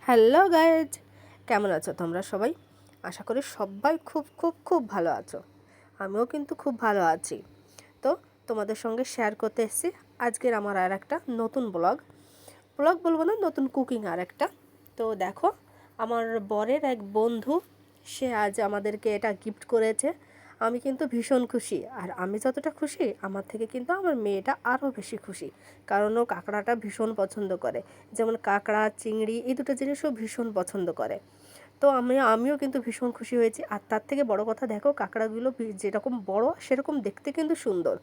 Hello guys, কেমন আছো তোমরা সবাই? আশা করি সবাই খুব খুব খুব ভালো আছো। আমিও কিন্তু খুব ভালো আছি। তো তোমাদের সঙ্গে শেয়ার করতে এসেছি আজকের আমার আর একটা নতুন ব্লগ বলবো না, নতুন কুকিং আর একটা। তো দেখো, আমার বরের এক বন্ধু, সে আজ আমাদেরকে এটা গিফট করেছে। আমি কিন্তু ভীষণ খুশি, আর আমি যতটা খুশি আমার থেকে কিন্তু আমার মেয়েটা আরও বেশি খুশি, কারণ ও কাঁকড়াটা ভীষণ পছন্দ করে। যেমন কাঁকড়া, চিংড়ি, এই দুটো জিনিসও ভীষণ পছন্দ করে। তো আমিও কিন্তু ভীষণ খুশি হয়েছি। আর তার থেকে বড় কথা, দেখো কাঁকড়াগুলো যেরকম বড় সেরকম দেখতে কিন্তু সুন্দর।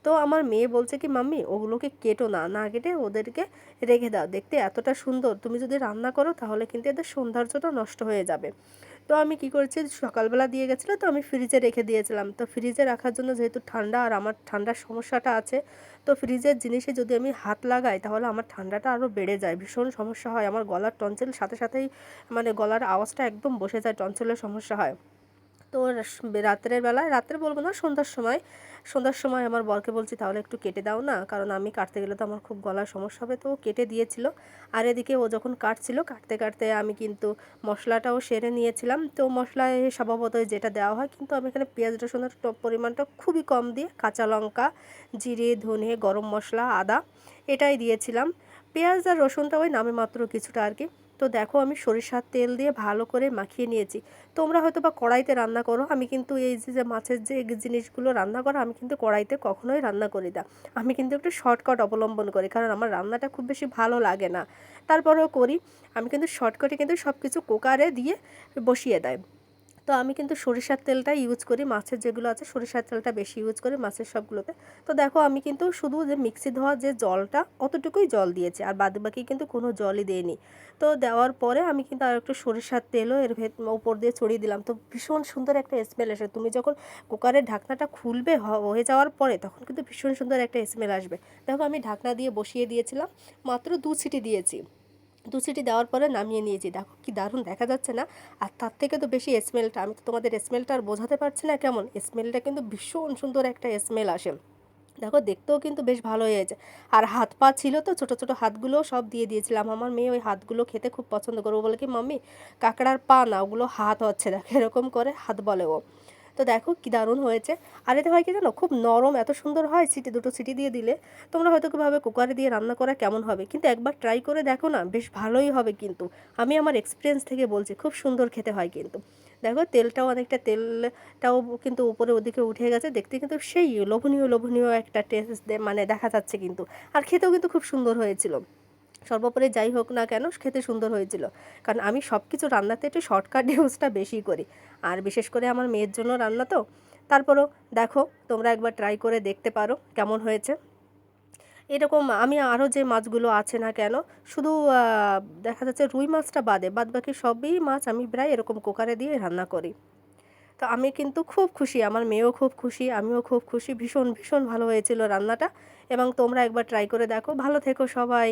তো আমার মেয়ে বলছে কি, মাম্মি ওগুলোকে কেটো না, না কেটে ওদেরকে রেখে দাও, দেখতে এতটা সুন্দর, তুমি যদি রান্না করো তাহলে কিন্তু এদের সৌন্দর্যটা নষ্ট হয়ে যাবে। তো আমি কি করেছি, সকালবেলা দিয়ে গেছিলো তো আমি ফ্রিজে রেখে দিয়েছিলাম। তো ফ্রিজে রাখার জন্য যেহেতু ঠান্ডা, আর আমার ঠান্ডার সমস্যাটা আছে, তো ফ্রিজের জিনিসে যদি আমি হাত লাগাই তাহলে আমার ঠান্ডাটা আরও বেড়ে যায়, ভীষণ সমস্যা হয়। আমার গলার টনসিল সাথে সাথেই মানে গলার আওয়াজটা একদম বসে যায়, টনসিলের সমস্যা হয়। তো রাত্রের বেলায়, রাত্রে বলবো না, সন্ধ্যার সময় আমার বরকে বলছি তাহলে একটু কেটে দাও না, কারণ আমি কাটতে গেলে তো আমার খুব গলার সমস্যা হবে। তো ও কেটে দিয়েছিল। আর এদিকে ও যখন কাটছিল, কাটতে কাটতে আমি কিন্তু মশলাটাও সেরে নিয়েছিলাম। তো মশলায় স্বভাবতই যেটা দেওয়া হয়, কিন্তু আমি এখানে পেঁয়াজ রসুনের পরিমাণটা খুবই কম দিয়ে কাঁচা লঙ্কা, জিরে, ধনে, গরম মশলা, আদা এটাই দিয়েছিলাম। পেঁয়াজ আর রসুনটা ওই নামে মাত্র কিছুটা আর কি। তো দেখো, আমি সরিষার তেল দিয়ে ভালো করে মাখিয়ে নিয়েছি। তোমরা হয়তো বা কড়াইতে রান্না করো, আমি কিন্তু এই যে মাছের যে জিনিসগুলো রান্না করো, আমি কিন্তু কড়াইতে কখনোই রান্না করি না। আমি কিন্তু একটু শর্টকাট অবলম্বন করি, কারণ আমার রান্নাটা খুব বেশি ভালো লাগে না, তারপরেও করি। আমি কিন্তু শর্টকাটে কিন্তু সব কিছু কুকারে দিয়ে বসিয়ে দেয়। তো আমি কিন্তু সরিষার তেলটা ইউজ করি, মাছের যেগুলো আছে সরিষার তেলটা বেশি ইউজ করি মাছের সবগুলোতে। তো দেখো, আমি কিন্তু শুধু যে মিক্সি ধোয়া যে জলটা, অতটুকুই জল দিয়েছি, আর বাদবাকি কিন্তু কোনো জলই দিইনি। তো দেওয়ার পরে আমি কিন্তু আর একটু সরিষার তেলও এর উপর দিয়ে ছড়িয়ে দিলাম। তো ভীষণ সুন্দর একটা স্মেল আসে, তুমি যখন কুকারের ঢাকনাটা খুলবে হয়ে যাওয়ার পরে, তখন কিন্তু ভীষণ সুন্দর একটা স্মেল আসবে। দেখো, আমি ঢাকনা দিয়ে বসিয়ে দিয়েছিলাম, মাত্র 2 সিটি দিয়েছি। 2 সিটি দেওয়ার পরে নামিয়ে নিয়েছি। দেখো কি দারুণ দেখা যাচ্ছে না? আর তার থেকে তো বেশি স্মেলটা, আমি তো তোমাদের স্মেলটা আর বোঝাতে পারছি না কেমন, স্মেলটা কিন্তু ভীষণ সুন্দর একটা স্মেল আসে। দেখো, দেখতেও কিন্তু বেশ ভালো হয়েছে। আর হাত পা ছিল তো, ছোটো ছোটো হাতগুলোও সব দিয়ে দিয়েছিলাম। আমার মেয়ে ওই হাতগুলো খেতে খুব পছন্দ করবো বলে কি, মাম্মি কাঁকড়ার পা না, ওগুলো হাত হচ্ছে, দেখো এরকম করে হাত বলে ও। তো দেখো কি দারুণ হয়েছে। আর এতে হয় কি জানো, খুব নরম, এত সুন্দর হয়। দুটো সিটি দিয়ে দিলে তোমরা হয়তো ভাবে কুকারে দিয়ে রান্না করা কেমন হবে, কিন্তু একবার ট্রাই করে দেখো না, বেশ ভালোই হবে কিন্তু। আমি আমার এক্সপিরিয়েন্স থেকে বলছি, খুব সুন্দর খেতে হয় কিন্তু। দেখো, তেলটাও অনেকটা, তেলটাও কিন্তু উপরে ওদিকে উঠে গেছে, দেখতে কিন্তু সেই লোভনীয় লোভনীয় একটা টেস্ট মানে দেখা যাচ্ছে কিন্তু। আর খেতেও কিন্তু খুব সুন্দর হয়েছিল। সর্বোপরি যাই হোক না কেন, খেতে সুন্দর হয়েছিল। কারণ আমি সব কিছু রান্নাতে একটু শর্টকাট ইউজটা বেশি করি, আর বিশেষ করে আমার মেয়ের জন্য রান্না তো। তারপরও দেখো, তোমরা একবার ট্রাই করে দেখতে পারো কেমন হয়েছে। এরকম আমি আরও যে মাছগুলো আছে না কেন, শুধু দেখা যাচ্ছে রুই মাছটা বাদ বাকি সবই মাছ আমি প্রায় এরকম কুকারে দিয়ে রান্না করি। তো আমি কিন্তু খুব খুশি, আমার মেয়েও খুব খুশি, আমিও খুব খুশি, ভীষণ ভীষণ ভালো হয়েছিল রান্নাটা। এবং তোমরা একবার ট্রাই করে দেখো। ভালো থেকো সবাই।